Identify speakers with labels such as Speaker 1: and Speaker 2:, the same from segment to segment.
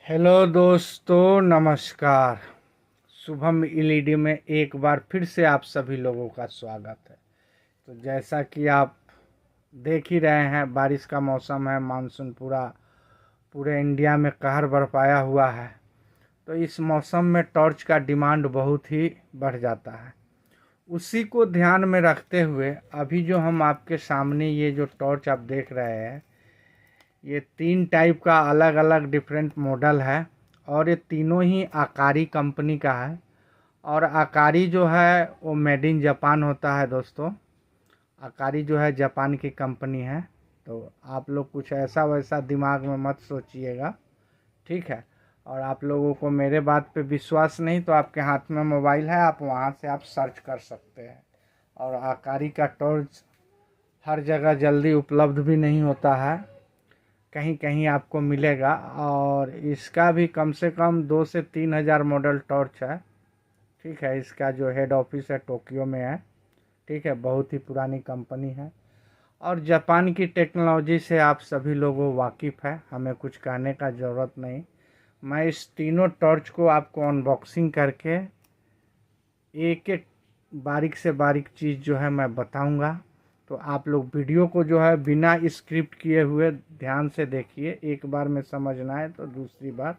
Speaker 1: Hello दोस्तों, नमस्कार। Shubham LED में एक बार फिर से आप सभी लोगों का स्वागत है। तो जैसा कि आप देख ही रहे हैं, बारिश का मौसम है, मानसून पूरे इंडिया में कहर बरपाया हुआ है। तो इस मौसम में टॉर्च का डिमांड बहुत ही बढ़ जाता है। उसी को ध्यान में रखते हुए अभी जो हम आपके सामने ये जो टॉर्च आप देख रहे हैं, ये 3 टाइप का अलग अलग डिफरेंट मॉडल है और ये तीनों ही आकारी कंपनी का है। और आकारी जो है वो मेड इन जापान होता है दोस्तों। आकारी जो है जापान की कंपनी है। तो आप लोग कुछ ऐसा वैसा दिमाग में मत सोचिएगा, ठीक है। और आप लोगों को मेरे बात पे विश्वास नहीं तो आपके हाथ में मोबाइल है, आप वहाँ से आप सर्च कर सकते हैं। और आकारी का टॉर्च हर जगह जल्दी उपलब्ध भी नहीं होता है, कहीं कहीं आपको मिलेगा। और इसका भी कम से कम 2 से 3 हज़ार मॉडल टॉर्च है, ठीक है। इसका जो हेड ऑफिस है टोक्यो में है, ठीक है। बहुत ही पुरानी कंपनी है और जापान की टेक्नोलॉजी से आप सभी लोगों वाकिफ़ है, हमें कुछ कहने का ज़रूरत नहीं। मैं इस तीनों टॉर्च को आपको अनबॉक्सिंग करके एक एक बारीक से बारीक चीज़ जो है मैं बताऊंगा। तो आप लोग वीडियो को जो है बिना स्क्रिप्ट किए हुए ध्यान से देखिए। एक बार में समझ ना आए तो दूसरी बार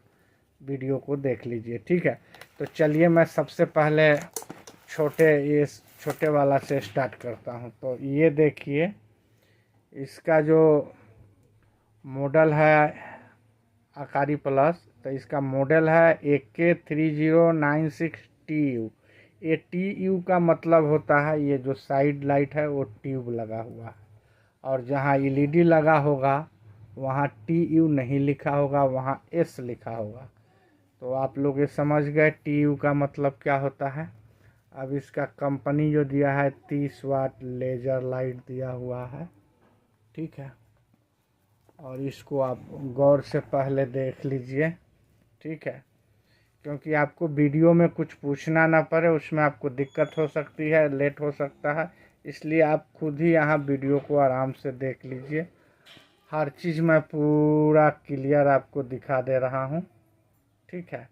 Speaker 1: वीडियो को देख लीजिए, ठीक है। तो चलिए मैं सबसे पहले ये छोटे वाला से स्टार्ट करता हूँ। तो ये देखिए, इसका जो मॉडल है आकारी प्लस, तो इसका मॉडल है AK3096TU। ये TU का मतलब होता है ये जो साइड लाइट है वो ट्यूब लगा हुआ है, और जहाँ एलईडी लगा होगा वहाँ TU नहीं लिखा होगा, वहाँ S लिखा होगा। तो आप लोग ये समझ गए TU का मतलब क्या होता है। अब इसका कंपनी जो दिया है 30 वाट लेजर लाइट दिया हुआ है, ठीक है। और इसको आप गौर से पहले देख लीजिए, ठीक है, क्योंकि आपको वीडियो में कुछ पूछना ना पड़े, उसमें आपको दिक्कत हो सकती है, लेट हो सकता है। इसलिए आप खुद ही यहाँ वीडियो को आराम से देख लीजिए। हर चीज़ मैं पूरा क्लियर आपको दिखा दे रहा हूँ, ठीक है,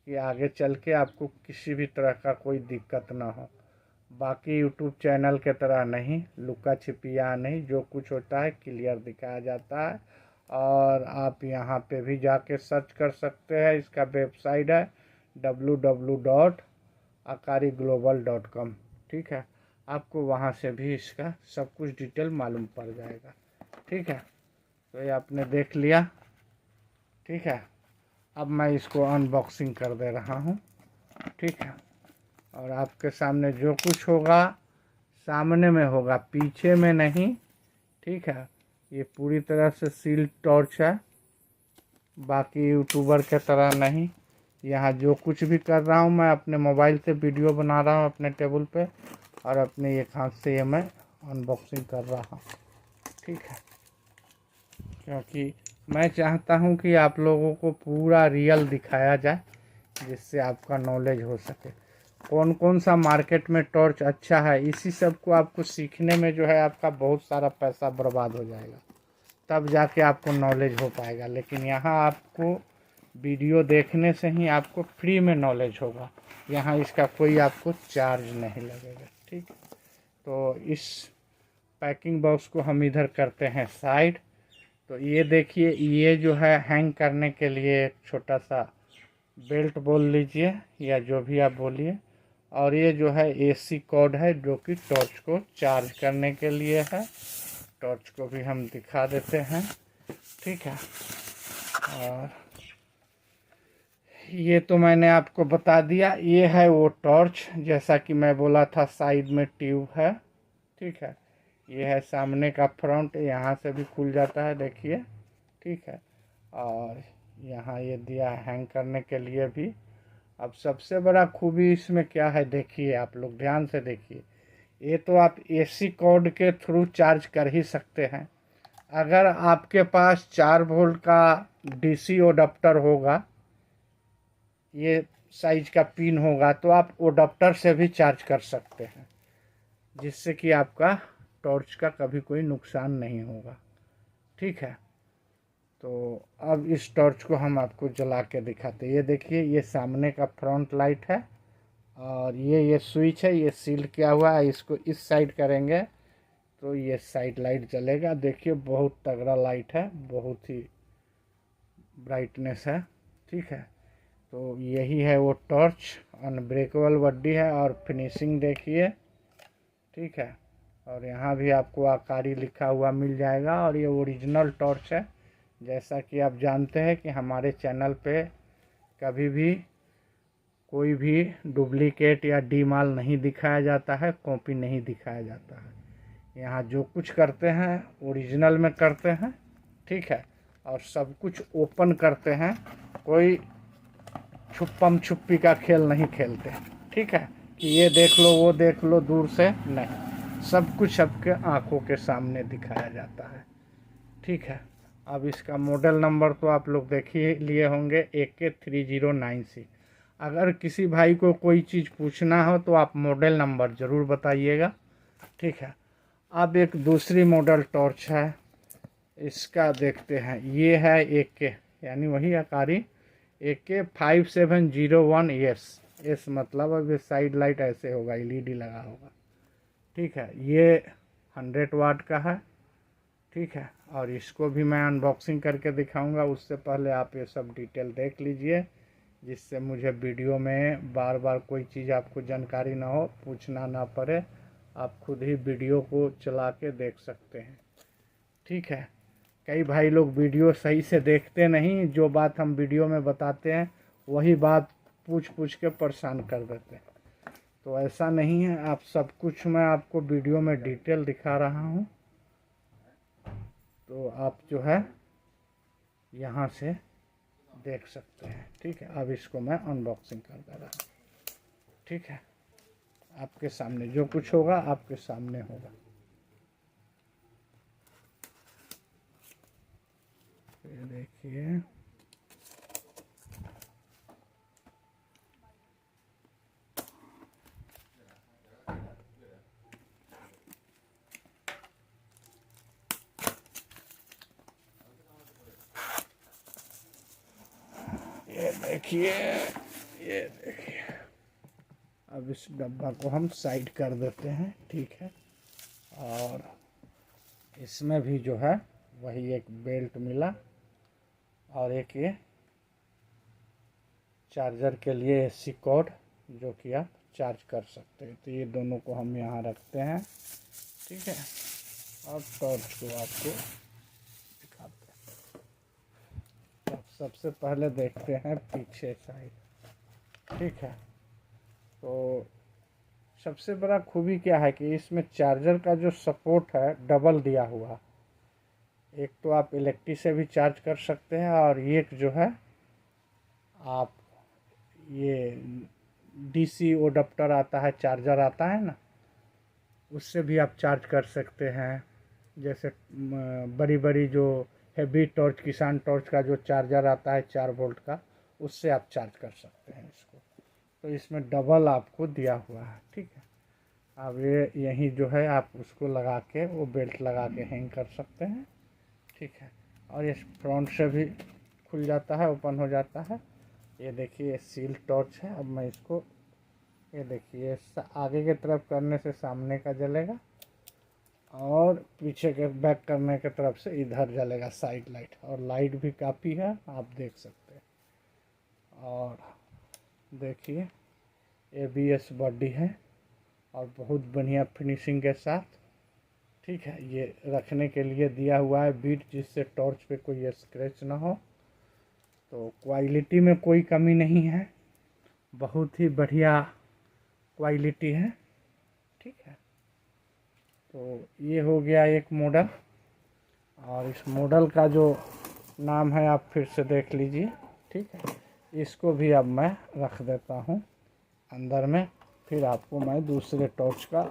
Speaker 1: कि आगे चल के आपको किसी भी तरह का कोई दिक्कत ना हो। बाकी यूट्यूब चैनल के तरह नहीं, लुका छिपिया नहीं, जो कुछ होता है क्लियर दिखाया जाता है। और आप यहाँ पे भी जाके सर्च कर सकते हैं। इसका वेबसाइट है www.akariglobal.com, ठीक है। आपको वहाँ से भी इसका सब कुछ डिटेल मालूम पड़ जाएगा, ठीक है। तो ये आपने देख लिया, ठीक है। अब मैं इसको अनबॉक्सिंग कर दे रहा हूँ, ठीक है। और आपके सामने जो कुछ होगा सामने में होगा, पीछे में नहीं, ठीक है। ये पूरी तरह से सील्ड टॉर्च है, बाकी यूट्यूबर के तरह नहीं। यहाँ जो कुछ भी कर रहा हूँ मैं अपने मोबाइल से वीडियो बना रहा हूँ अपने टेबल पे, और अपने एक हाथ से ये मैं अनबॉक्सिंग कर रहा हूँ, ठीक है। क्योंकि मैं चाहता हूँ कि आप लोगों को पूरा रियल दिखाया जाए, जिससे आपका नॉलेज हो सके। कौन कौन सा मार्केट में टॉर्च अच्छा है, इसी सब को आपको सीखने में जो है आपका बहुत सारा पैसा बर्बाद हो जाएगा, तब जाके आपको नॉलेज हो पाएगा। लेकिन यहाँ आपको वीडियो देखने से ही आपको फ्री में नॉलेज होगा। यहाँ इसका कोई आपको चार्ज नहीं लगेगा, ठीक। तो इस पैकिंग बॉक्स को हम इधर करते हैं साइड। तो ये देखिए, ये जो है हैंग करने के लिए एक छोटा सा बेल्ट बोल लीजिए या जो भी आप बोलिए। और ये जो है AC कॉर्ड है जो कि टॉर्च को चार्ज करने के लिए है। टॉर्च को भी हम दिखा देते हैं, ठीक है। और ये तो मैंने आपको बता दिया, ये है वो टॉर्च, जैसा कि मैं बोला था साइड में ट्यूब है, ठीक है। ये है सामने का फ्रंट, यहाँ से भी खुल जाता है देखिए, ठीक है। और यहाँ ये दिया है हैंग करने के लिए भी। अब सबसे बड़ा खूबी इसमें क्या है देखिए, आप लोग ध्यान से देखिए। ये तो आप AC कॉर्ड के थ्रू चार्ज कर ही सकते हैं। अगर आपके पास 4 वोल्ट का DC अडोप्टर होगा, ये साइज का पिन होगा, तो आप अडोप्टर से भी चार्ज कर सकते हैं, जिससे कि आपका टॉर्च का कभी कोई नुकसान नहीं होगा, ठीक है। तो अब इस टॉर्च को हम आपको जला के दिखाते हैं। ये देखिए, ये सामने का फ्रंट लाइट है और ये स्विच है, ये सील्ड किया हुआ है। इसको इस साइड करेंगे तो ये साइड लाइट जलेगा। देखिए बहुत तगड़ा लाइट है, बहुत ही ब्राइटनेस है। ठीक है, तो यही है वो टॉर्च, अनब्रेकेबल बॉडी है और फिनिशिंग देखिए। ठीक है, और यहाँ भी आपको आकारी लिखा हुआ मिल जाएगा और ये ओरिजिनल टॉर्च है। जैसा कि आप जानते हैं कि हमारे चैनल पे कभी भी कोई भी डुप्लीकेट या डी माल नहीं दिखाया जाता है, कॉपी नहीं दिखाया जाता है। यहाँ जो कुछ करते हैं ओरिजिनल में करते हैं। ठीक है, और सब कुछ ओपन करते हैं, कोई छुपम छुप्पी का खेल नहीं खेलते। ठीक है, कि ये देख लो वो देख लो दूर से, नहीं, सब कुछ सबके आंखों के सामने दिखाया जाता है। ठीक है, अब इसका मॉडल नंबर तो आप लोग देख ही लिए होंगे, AK3096। अगर किसी भाई को कोई चीज़ पूछना हो तो आप मॉडल नंबर ज़रूर बताइएगा। ठीक है, अब एक दूसरी मॉडल टॉर्च है, इसका देखते हैं। ये है AK, यानी वही आकारी AK5701 एस मतलब अब ये साइड लाइट ऐसे होगा, LED लगा होगा। ठीक है, ये 100 वाट का है। ठीक है, और इसको भी मैं अनबॉक्सिंग करके दिखाऊंगा। उससे पहले आप ये सब डिटेल देख लीजिए, जिससे मुझे वीडियो में बार बार कोई चीज़ आपको जानकारी ना हो, पूछना ना पड़े। आप खुद ही वीडियो को चला के देख सकते हैं। ठीक है, कई भाई लोग वीडियो सही से देखते नहीं, जो बात हम वीडियो में बताते हैं वही बात पूछ पूछ के परेशान कर देते हैं। तो ऐसा नहीं है, आप सब कुछ मैं आपको वीडियो में डिटेल दिखा रहा हूँ। तो आप जो है यहाँ से देख सकते हैं। ठीक है, अब इसको मैं अनबॉक्सिंग कर दे रहा हूँ। ठीक है, आपके सामने जो कुछ होगा आपके सामने होगा। ये देखिए, ये देखिए। अब इस डब्बा को हम साइड कर देते हैं। ठीक है, और इसमें भी जो है वही एक बेल्ट मिला और एक ये चार्जर के लिए AC कॉर्ड, जो कि आप चार्ज कर सकते हैं। तो ये दोनों को हम यहाँ रखते हैं। ठीक है, और टॉर्च को आपको दिखाते हैं। अब सबसे पहले देखते हैं पीछे साइड। ठीक है, तो सबसे बड़ा खूबी क्या है कि इसमें चार्जर का जो सपोर्ट है डबल दिया हुआ। एक तो आप इलेक्ट्रिक से भी चार्ज कर सकते हैं और एक जो है आप ये DC एडाप्टर आता है, चार्जर आता है ना, उससे भी आप चार्ज कर सकते हैं। जैसे बड़ी बड़ी जो हैवी टॉर्च, किसान टॉर्च का जो चार्जर आता है 4 वोल्ट का, उससे आप चार्ज कर सकते हैं इसको। तो इसमें डबल आपको दिया हुआ है। ठीक है, अब ये यहीं जो है आप उसको लगा के, वो बेल्ट लगा के हैंग कर सकते हैं। ठीक है, और ये फ्रंट से भी खुल जाता है, ओपन हो जाता है। ये देखिए सील टॉर्च है। अब मैं इसको, ये देखिए आगे की तरफ करने से सामने का जलेगा और पीछे के बैक करने के तरफ से इधर जलेगा साइड लाइट, और लाइट भी काफ़ी है, आप देख सकते हैं। और देखिए ABS बॉडी है और बहुत बढ़िया फिनिशिंग के साथ। ठीक है, ये रखने के लिए दिया हुआ है बीट, जिससे टॉर्च पे कोई स्क्रैच ना हो। तो क्वालिटी में कोई कमी नहीं है, बहुत ही बढ़िया क्वालिटी है। ठीक है, तो ये हो गया एक मॉडल, और इस मॉडल का जो नाम है आप फिर से देख लीजिए। ठीक है, इसको भी अब मैं रख देता हूँ अंदर में, फिर आपको मैं दूसरे टॉर्च का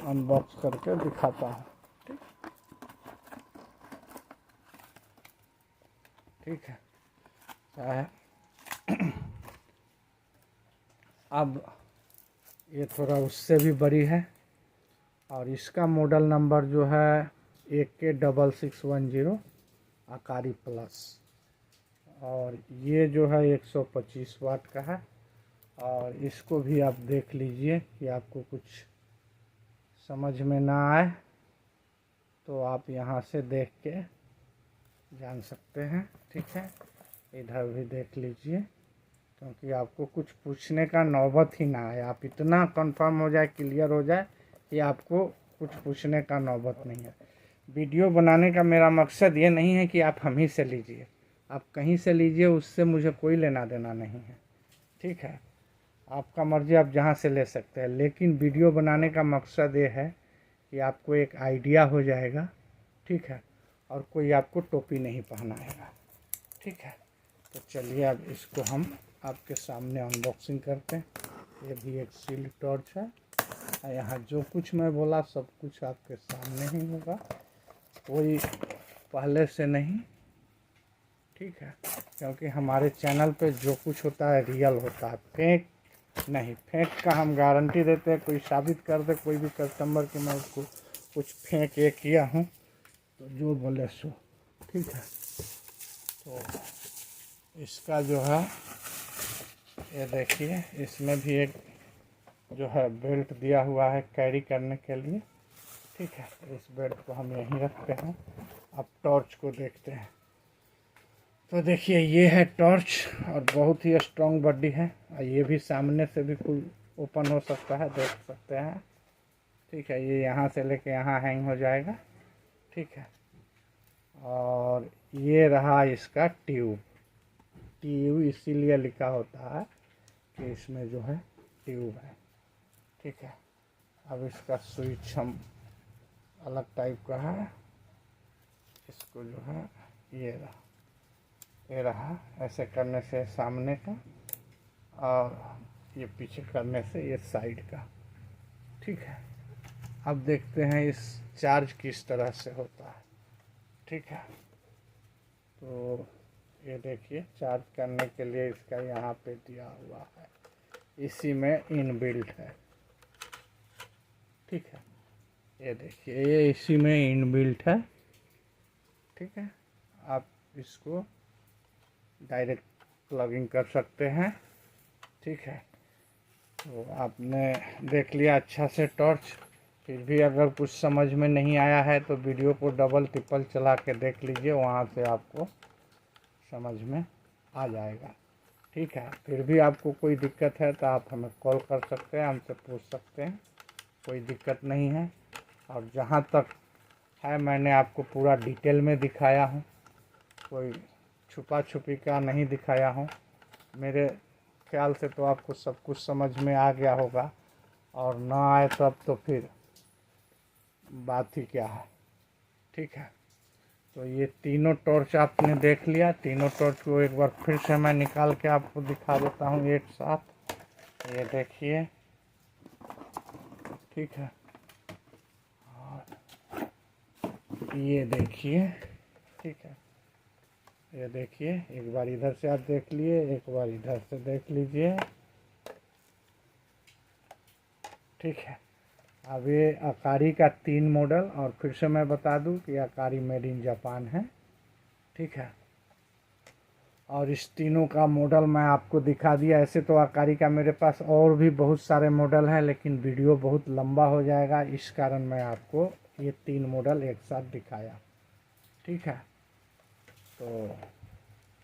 Speaker 1: अनबॉक्स करके दिखाता हूँ। ठीक है, अब ये थोड़ा उससे भी बड़ी है और इसका मॉडल नंबर जो है AK6610। आकारी प्लस। और ये जो है 125 वाट का है। और इसको भी आप देख लीजिए कि आपको कुछ समझ में ना आए तो आप यहाँ से देख के जान सकते हैं। ठीक है, इधर भी देख लीजिए, क्योंकि आपको कुछ पूछने का नौबत ही ना आए, आप इतना कंफर्म हो जाए, क्लियर हो जाए कि आपको कुछ पूछने का नौबत नहीं है। वीडियो बनाने का मेरा मकसद ये नहीं है कि आप हम ही से लीजिए, आप कहीं से लीजिए, उससे मुझे कोई लेना देना नहीं है। ठीक है, आपका मर्जी, आप जहाँ से ले सकते हैं, लेकिन वीडियो बनाने का मकसद ये है कि आपको एक आइडिया हो जाएगा। ठीक है, और कोई आपको टोपी नहीं पहनाएगा। ठीक है, तो चलिए अब इसको हम आपके सामने अनबॉक्सिंग करते हैं। ये भी एक सील्ड टॉर्च है। यहाँ जो कुछ मैं बोला सब कुछ आपके सामने ही होगा, कोई पहले से नहीं। ठीक है, क्योंकि हमारे चैनल पे जो कुछ होता है रियल होता है, फेक नहीं। फेक का हम गारंटी देते हैं, कोई साबित कर दे कोई भी कस्टमर कि मैं उसको कुछ फेंक ये किया हूँ तो जो बोले सो। ठीक है, तो इसका जो है ये देखिए, इसमें भी एक जो है बेल्ट दिया हुआ है कैरी करने के लिए। ठीक है, इस बेल्ट को हम यहीं रखते हैं। अब टॉर्च को देखते हैं। तो देखिए ये है टॉर्च, और बहुत ही स्ट्रॉन्ग बॉडी है। और ये भी सामने से भी फुल ओपन हो सकता है, देख सकते हैं। ठीक है, ये यहाँ से लेके यहाँ हैंग हो जाएगा। ठीक है, और ये रहा इसका ट्यूब। ट्यूब इसीलिए लिखा होता है कि इसमें जो है ट्यूब है। ठीक है, अब इसका स्विच हम अलग टाइप का है। इसको जो है ये रहा, ऐसे करने से सामने का, और ये पीछे करने से ये साइड का। ठीक है, अब देखते हैं इस चार्ज किस तरह से होता है। ठीक है, तो ये देखिए चार्ज करने के लिए इसका यहाँ पे दिया हुआ है, इसी में इनबिल्ट है। ठीक है, ये देखिए ये इसी में इनबिल्ट है। ठीक है, आप इसको डायरेक्ट प्लगिंग कर सकते हैं। ठीक है, तो आपने देख लिया अच्छा से टॉर्च। फिर भी अगर कुछ समझ में नहीं आया है तो वीडियो को डबल ट्रिपल चला के देख लीजिए, वहाँ से आपको समझ में आ जाएगा। ठीक है, फिर भी आपको कोई दिक्कत है तो आप हमें कॉल कर सकते हैं, हमसे पूछ सकते हैं, कोई दिक्कत नहीं है। और जहाँ तक है मैंने आपको पूरा डिटेल में दिखाया हूँ, कोई छुपा छुपी का नहीं दिखाया हूँ। मेरे ख्याल से तो आपको सब कुछ समझ में आ गया होगा, और ना आए तब तो फिर बात ही क्या है। ठीक है, तो ये तीनों टॉर्च आपने देख लिया। तीनों टॉर्च को एक बार फिर से मैं निकाल के आपको दिखा देता हूँ एक साथ। ये देखिए, ठीक है, और ये देखिए। ठीक है, ये देखिए, एक बार इधर से आप देख लिए, एक बार इधर से देख लीजिए। ठीक है, अब ये आकारी का 3 मॉडल, और फिर से मैं बता दूं कि आकारी मेड इन जापान है। ठीक है, और इस तीनों का मॉडल मैं आपको दिखा दिया। ऐसे तो आकारी का मेरे पास और भी बहुत सारे मॉडल हैं, लेकिन वीडियो बहुत लंबा हो जाएगा, इस कारण मैं आपको ये 3 मॉडल एक साथ दिखाया। ठीक है, तो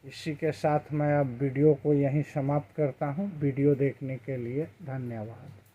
Speaker 1: इसी के साथ मैं अब वीडियो को यहीं समाप्त करता हूँ। वीडियो देखने के लिए धन्यवाद।